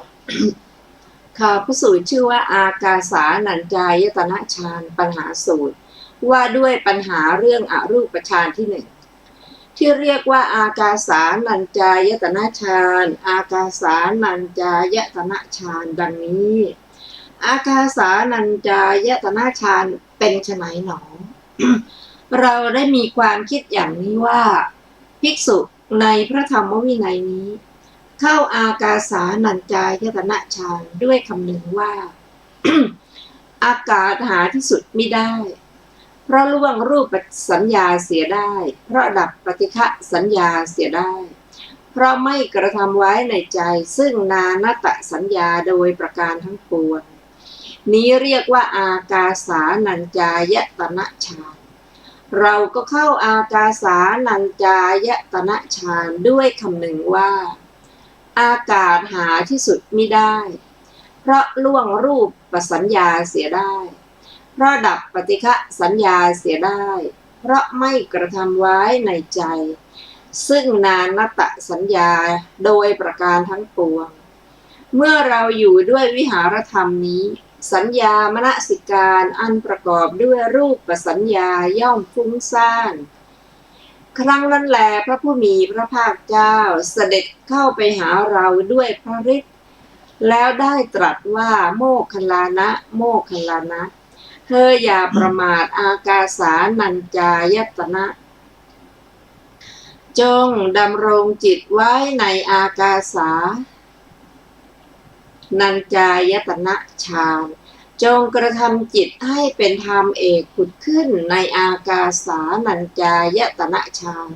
ค่ะพระสูตรชื่อว่าอากาสานัญจายตนะฌานปัญหาสูตรว่าด้วยปัญหาเรื่องอรูปฌานที่ 1ที่เรียกว่าอากาสานัญจายตนะฌานอากาสานัญจายตนะฌานดังนี้อากาสานัญจายตนะฌานเป็นไฉนหนอ เราได้มีความคิดอย่างนี้ว่าภิกษุในพระธรรมวินัยนี้เข้าอากาสานัญจายตนะฌานด้วยคำหนึ่งว่า อากาศหาที่สุดมิได้เพราะล่วงรูปสัญญาเสียได้เพราะดับปฏิฆะสัญญาเสียได้เพราะไม่กระทำไว้ในใจซึ่งนานตสัญญาโดยประการทั้งปวงนี้เรียกว่าอากาสานัญจายตนะฌานเราก็เข้าอากาสานัญจายตนะฌานด้วยคำหนึ่งว่าอากาศหาที่สุดมิได้เพราะล่วงรูปสัญญาเสียได้เพราะดับปฏิฆะสัญญาเสียได้เพราะไม่กระทำไว้ในใจซึ่งนานตสัญญาโดยประการทั้งปวงเมื่อเราอยู่ด้วยวิหารธรรมนี้สัญญามนสิการอันประกอบด้วยรูปสัญญาย่อมฟุ้งซ่านครั้งนั้นแลพระผู้มีพระภาคเจ้าเสด็จเข้าไปหาเราด้วยพระฤทธิ์แล้วได้ตรัสว่าโมคคัลลานะโมคคัลลานะเธออย่าประมาทอากาสานัญจายตนะจงดำรงจิตไว้ในอากาสานัญจายตนะฌานจงกระทำจิตให้เป็นธรรมเอกผุดขึ้นในอากาสานัญจายตนะฌาน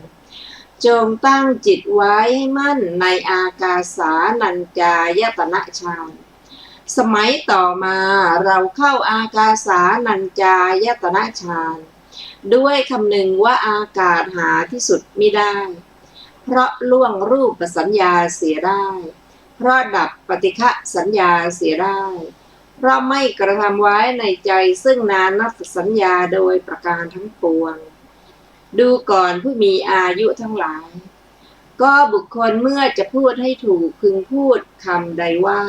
จงตั้งจิตไว้ให้มั่นในอากาสานัญจายตนะฌานสมัยต่อมาเราเข้าอากาสานัญจายตนะฌานด้วยคำหนึ่งว่าอากาศหาที่สุดมิได้เพราะล่วงรูปสัญญาเสียได้เพราะดับปฏิฆะสัญญาเสียได้เพราะไม่กระทำไว้ในใจซึ่งนานตสัญญาโดยประการทั้งปวงดูก่อนผู้มีอายุทั้งหลายก็บุคคลเมื่อจะพูดให้ถูกพึงพูดคำใดว่า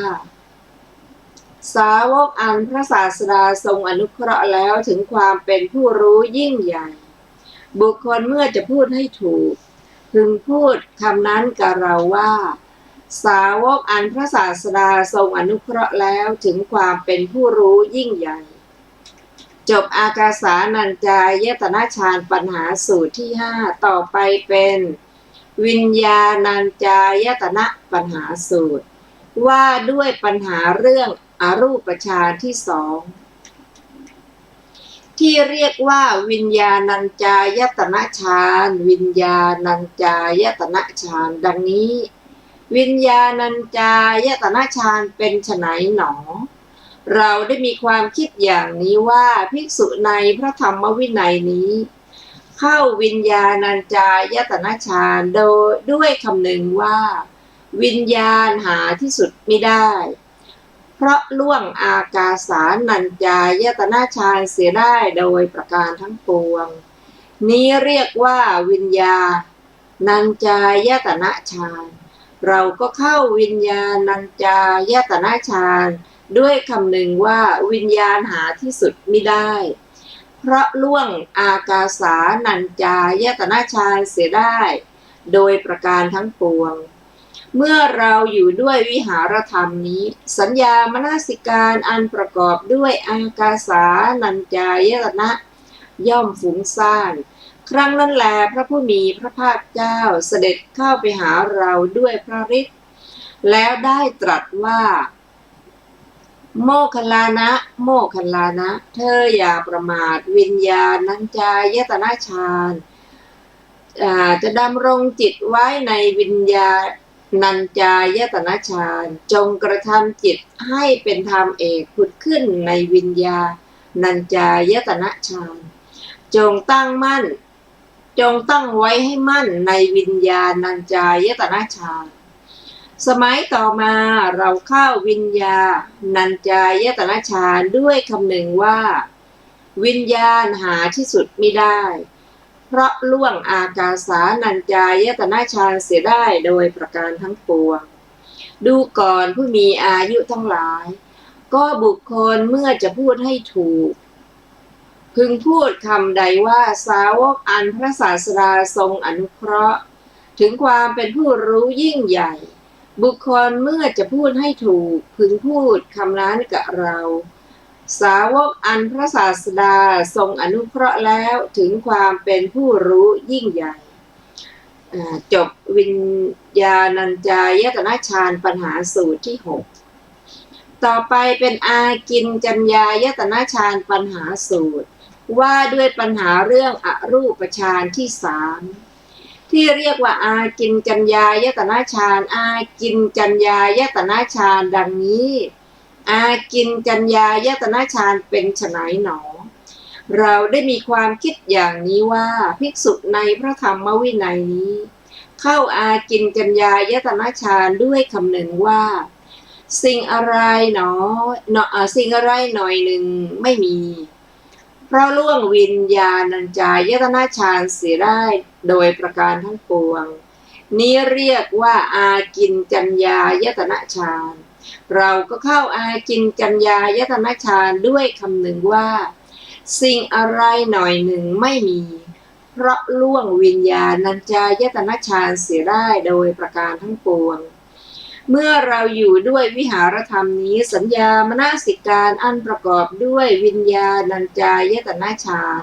สาวกอันพระศาสดาทรงอนุเคราะห์แล้วถึงความเป็นผู้รู้ยิ่งใหญ่บุคคลเมื่อจะพูดให้ถูกพึงพูดคำนั้นกับเราว่าสาวกอันพระศาสดาทรงอนุเคราะห์แล้วถึงความเป็นผู้รู้ยิ่งใหญ่จบอากาสานัญจายตนะฌานปัญหาสูตรที่5ต่อไปเป็นวิญญาณัญจายตนะปัญหาสูตรว่าด้วยปัญหาเรื่องอรูปฌานที่2ที่เรียกว่าวิญญาณัญจายตนะฌานวิญญาณัญจายตนะฌานดังนี้วิญญาณัญจายตนะฌานเป็นไฉนหนอ เราได้มีความคิดอย่างนี้ว่าภิกษุในพระธรรมวินัยนี้ เข้าวิญญาณัญจายตนะฌานโดยด้วยคำนึงว่าวิญญาณหาที่สุดไม่ได้เพราะล่วงอากาสานัญจายตนะฌานเสียได้โดยประการทั้งปวงนี้เรียกว่าวิญญาณัญจายตนะฌานเราก็เข้าวิญญาณัญจายตนะฌานด้วยคำนึงว่าวิญญาณหาที่สุดไม่ได้เพราะล่วงอากาสานัญจายตนะฌานเสียได้โดยประการทั้งปวงเมื่อเราอยู่ด้วยวิหารธรรมนี้สัญญามนสิการอันประกอบด้วยอากาสานัญจายตนะย่อมฟุ้งซ่านครั้งนั้นแลพระผู้มีพระภาคเจ้าเสด็จเข้าไปหาเราด้วยพระฤทธิ์แล้วได้ตรัสว่าโมคคัลลานะโมคคัลลานะเธออย่าประมาทวิญญาณัญจายตนะฌานจะดำรงจิตไว้ในวิญญาณัญจายตนะฌานจงกระทำจิตให้เป็นธรรมเอกผุดขึ้นในวิญญาณัญจายตนะฌานจงตั้งไว้ให้มั่นในวิญญาณัญจายตนะฌานสมัยต่อมาเราเข้าวิญญาณัญจายตนะฌานด้วยคำนึงว่าวิญญาณหาที่สุดไม่ได้เพราะล่วงอากาสานัญจายตนะฌานเสียได้โดยประการทั้งปวงดูก่อนผู้มีอายุทั้งหลายก็บุคคลเมื่อจะพูดให้ถูกพึงพูดคำใดว่าสาวกอันพระศาสดาทรงอนุเคราะห์ถึงความเป็นผู้รู้ยิ่งใหญ่บุคคลเมื่อจะพูดให้ถูกพึงพูดคำนั้นกับเราสาวกอันพระศาสดาทรงอนุเคราะห์แล้วถึงความเป็นผู้รู้ยิ่งใหญ่จบวิญญาณัญจายตนะฌานปัญหาสูตรที่6ต่อไปเป็นอากินจัญญายตนะฌานปัญหาสูตรว่าด้วยปัญหาเรื่องอรูปฌานที่3ที่เรียกว่าอากินจัญญายตนะฌานอากินจัญญายตนะฌานดังนี้อากินจัญญายตนะฌานเป็นไฉนหนอเราได้มีความคิดอย่างนี้ว่าภิกษุในพระธรรมวินัยนี้เข้าอากินจัญญายตนะฌานด้วยคำนึงว่าสิ่งอะไรหนอสิ่งอะไรหน่อยหนึ่งไม่มีเพราะล่วงวิญญาณัญจายตนะฌานเสียได้โดยประการทั้งปวงนี้เรียกว่าอากินจัญญายตนะฌานเราก็เข้าอากินจัญญายตนะฌานด้วยคำนึงว่าสิ่งอะไรหน่อยหนึ่งไม่มีเพราะล่วงวิญญาณัญจายตนะฌานเสียได้โดยประการทั้งปวงเมื่อเราอยู่ด้วยวิหารธรรมนี้สัญญามนสิการอันประกอบด้วยวิญญาณัญจายตนะฌาน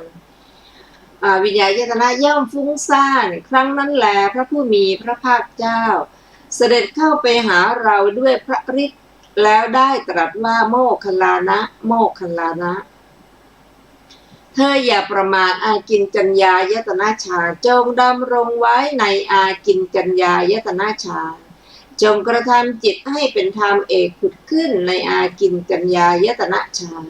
วิญญาณายตนะย่อมฟุ้งซ่านครั้งนั้นแลพระผู้มีพระภาคเจ้าเสด็จเข้าไปหาเราด้วยพระฤทธิ์แล้วได้ตรัสว่าโมคคัลลานะโมคคัลลานะเธออย่าประมาทอากินจัญญายตนะฌานจงดำรงไว้ในอากินจัญญายตนะฌานจงกระทำจิตให้เป็นธรรมเอกผุดขึ้นในอากินจัญญายตนะฌาน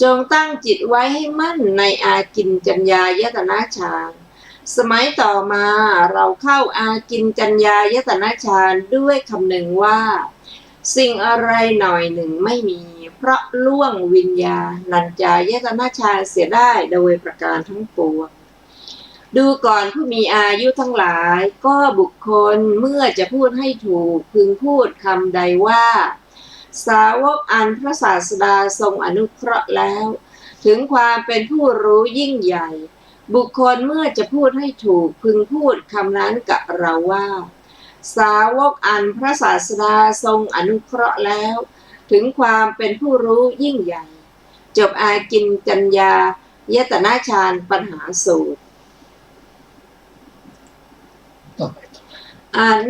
จงตั้งจิตไว้ให้มั่นในอากินจัญญายตนะฌานสมัยต่อมาเราเข้าอากินจัญญายตนะฌานด้วยคำนึงว่าสิ่งอะไรหน่อยหนึ่งไม่มีเพราะล่วงวิญญาณัญจายตนะฌานเสียได้โดยประการทั้งปวงดูก่อนผู้มีอายุทั้งหลายก็บุคคลเมื่อจะพูดให้ถูกพึงพูดคำใดว่าสาวกอันพระศาสดาทรงอนุเคราะห์แล้วถึงความเป็นผู้รู้ยิ่งใหญ่บุคคลเมื่อจะพูดให้ถูกพึงพูดคำนั้นกับเราว่าสาวกอันพระศาสดาทรงอนุเคราะห์แล้วถึงความเป็นผู้รู้ยิ่งใหญ่จบอากินจัญญายตนะฌานปัญหาสูตร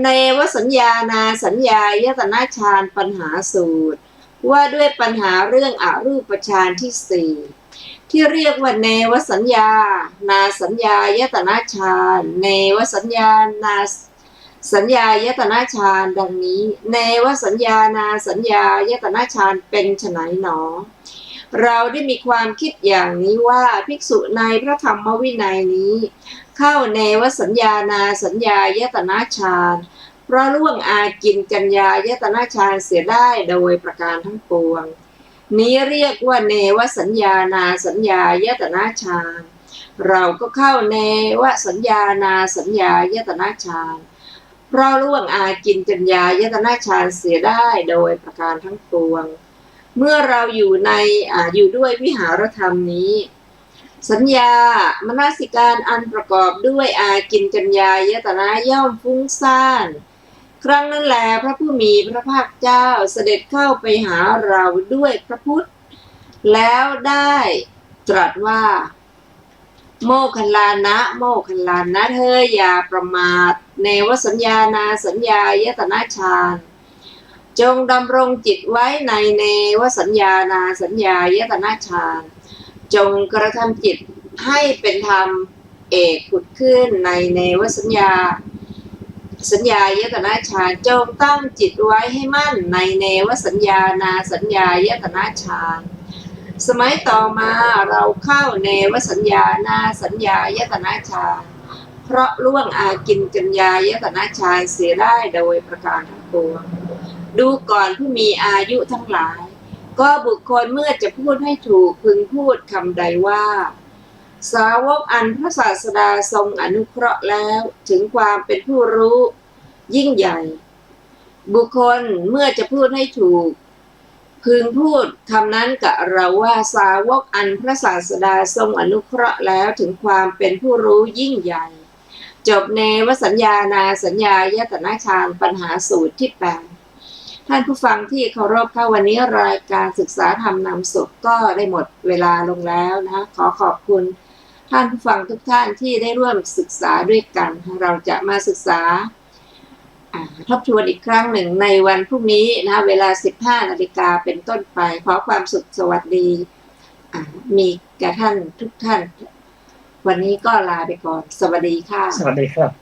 ในวสัญญานาสัญญายตนะฌานปัญหาสูตรว่าด้วยปัญหาเรื่องอรูปฌานที่4ที่เรียกว่าเนวสัญญานาสัญญายตนะฌานเนวสัญญานา สัญญายตนะฌานดังนี้เนวสัญญานาสัญญายตนะฌานเป็นไฉนหนอเราได้มีความคิดอย่างนี้ว่าภิกษุในพระธรรมวินัยนี้เข้าเนวสัญญานาสัญญายตนะฌานเพราะล่วงอากินจัญญายตนะฌานเสียได้โดยประการทั้งปวงนี้เรียกว่าเนวสัญญานาสัญญายตนะฌานเราก็เข้าเนวสัญญานาสัญญายตนะฌานเพราะล่วงอากินจัญญายตนะฌานเสียได้โดยประการทั้งปวงเมื่อเราอยู่ด้วยวิหารธรรมนี้สัญญามนสิการอันประกอบด้วยอากินจัญญายตนะย่อมฟุ้งซ่านครั้งนั้นแลพระผู้มีพระภาคเจ้าเสด็จเข้าไปหาเราด้วยพระพุทธแล้วได้ตรัสว่าโมคคัลลานะโมคคัลลานะเธออย่าประมาทเนวสัญญานาสัญญายตนะฌานจงดำรงจิตไว้ในเนวสัญญานาสัญญายตนะฌานจงกระทำจิตให้เป็นธรรมเอกผุดขึ้นในเนวสัญญายตนะฌานจงตั้งจิตไว้ให้มั่นในเนวสัญญานาสัญญายตนะฌานสมัยต่อมาเราเข้าเนวสัญญานาสัญญายตนะฌานเพราะล่วงอากินจัญญายตนะฌานเสียได้โดยประการทั้งปวงดูก่อนผู้มีอายุทั้งหลายก็บุคคลเมื่อจะพูดให้ถูกพึงพูดคำใดว่าสาวกอันพระศาสดาทรงอนุเคราะห์แล้วถึงความเป็นผู้รู้ยิ่งใหญ่บุคคลเมื่อจะพูดให้ถูกพึงพูดคำนั้นกับเราว่าสาวกอันพระศาสดาทรงอนุเคราะห์แล้วถึงความเป็นผู้รู้ยิ่งใหญ่จบเนวสัญญานาสัญญายตนะฌานปัญหาสูตรที่8ท่านผู้ฟังที่เคารพค่ะวันนี้รายการศึกษาธรรมนำสุขก็ได้หมดเวลาลงแล้วนะคะขอขอบคุณท่านผู้ฟังทุกท่านที่ได้ร่วมศึกษาด้วยกันเราจะมาศึกษาทบทวนอีกครั้งหนึ่งในวันพรุ่งนี้นะคะเวลา 15 นาฬิกาเป็นต้นไปขอความสุขสวัสดีมีแก่ท่านทุกท่านวันนี้ก็ลาไปก่อนสวัสดีค่ะสวัสดีครับ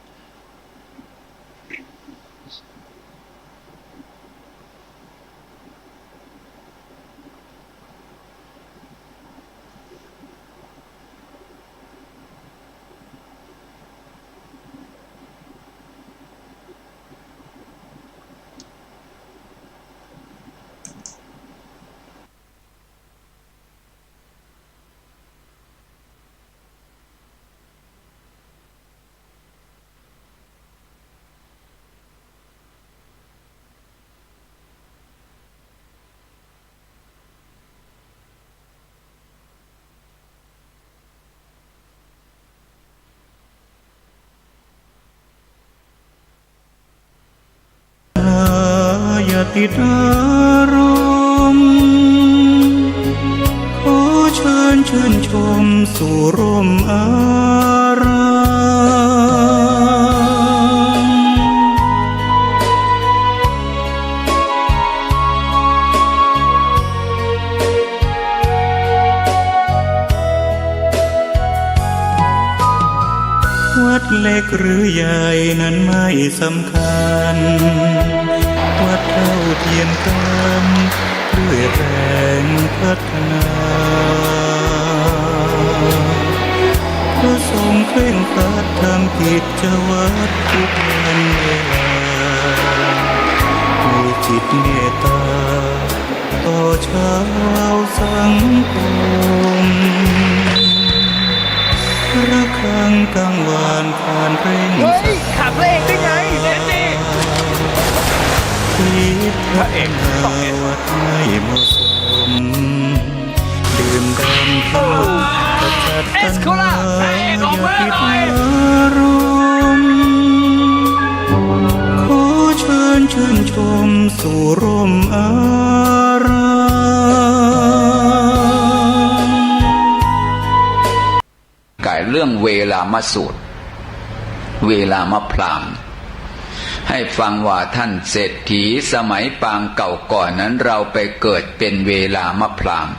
ติดอารมณ์ขอเชิญชื่นชมสู่ร่มอารามวัดเล็กหรือใหญ่นั้นไม่สำคัญวัดเท่าเทียมกันด้วยแรงพัฒนาพระทรงเคร่งครัดทำกิจวัตรทุกวันเวลามีจิตเมตตาต่อชาวสังคมระฆังกังวานผ่านเร่งขับเลขได้ไงเด็ดดิพระเอกวัดไม่เหมาะสมดื่มดำเข้าประจัดตัณหาอย่าติดอารมณ์ขอเชิญชื่นชมสู่ร่มอารามกายเรื่องเวลามสูตรเวลามพราหมณ์ให้ฟังว่าท่านเศรษฐีสมัยปางเก่าก่อนนั้นเราไปเกิดเป็นเวลามพราหมณ์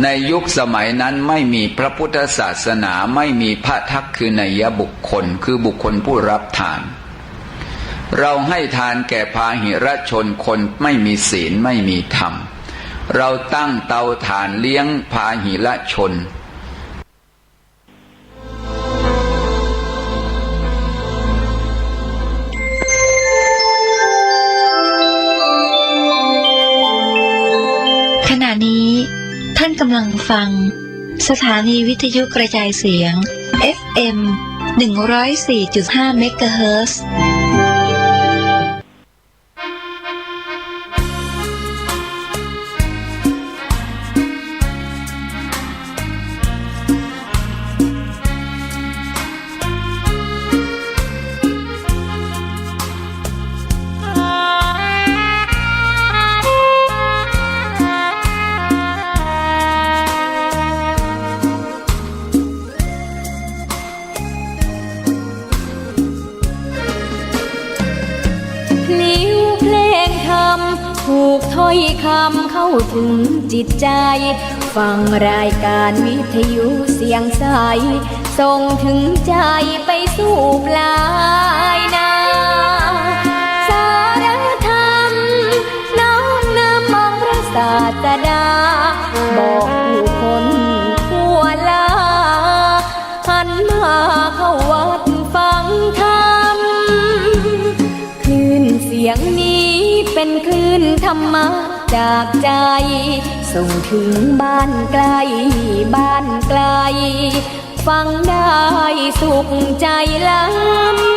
ในยุคสมัยนั้นไม่มีพระพุทธศาสนาไม่มีพระทักคือนัยบุคคลคือบุคคลผู้รับทาน เราให้ทานแก่พาหิรชนคนไม่มีศีลไม่มีธรรมเราตั้งเตาถ่านเลี้ยงพาหิรชนขณะนี้ท่านกำลังฟังสถานีวิทยุกระจายเสียง FM 104.5 เมกะเฮิรตซ์ถูกถ้อยคำเข้าถึงจิตใจฟังรายการวิทยุเสียงใสส่งถึงใจไปสู่ปลายนาสารธรรมน้อมนำมองพระศาสดาบอกผู้คนทั่วลาหันมาเข้าวัดฟังธรรมคลื่นเสียงนี้เป็นคลื่นธรรมะจากใจส่งถึงบ้านไกลบ้านไกลฟังได้สุขใจล้ำ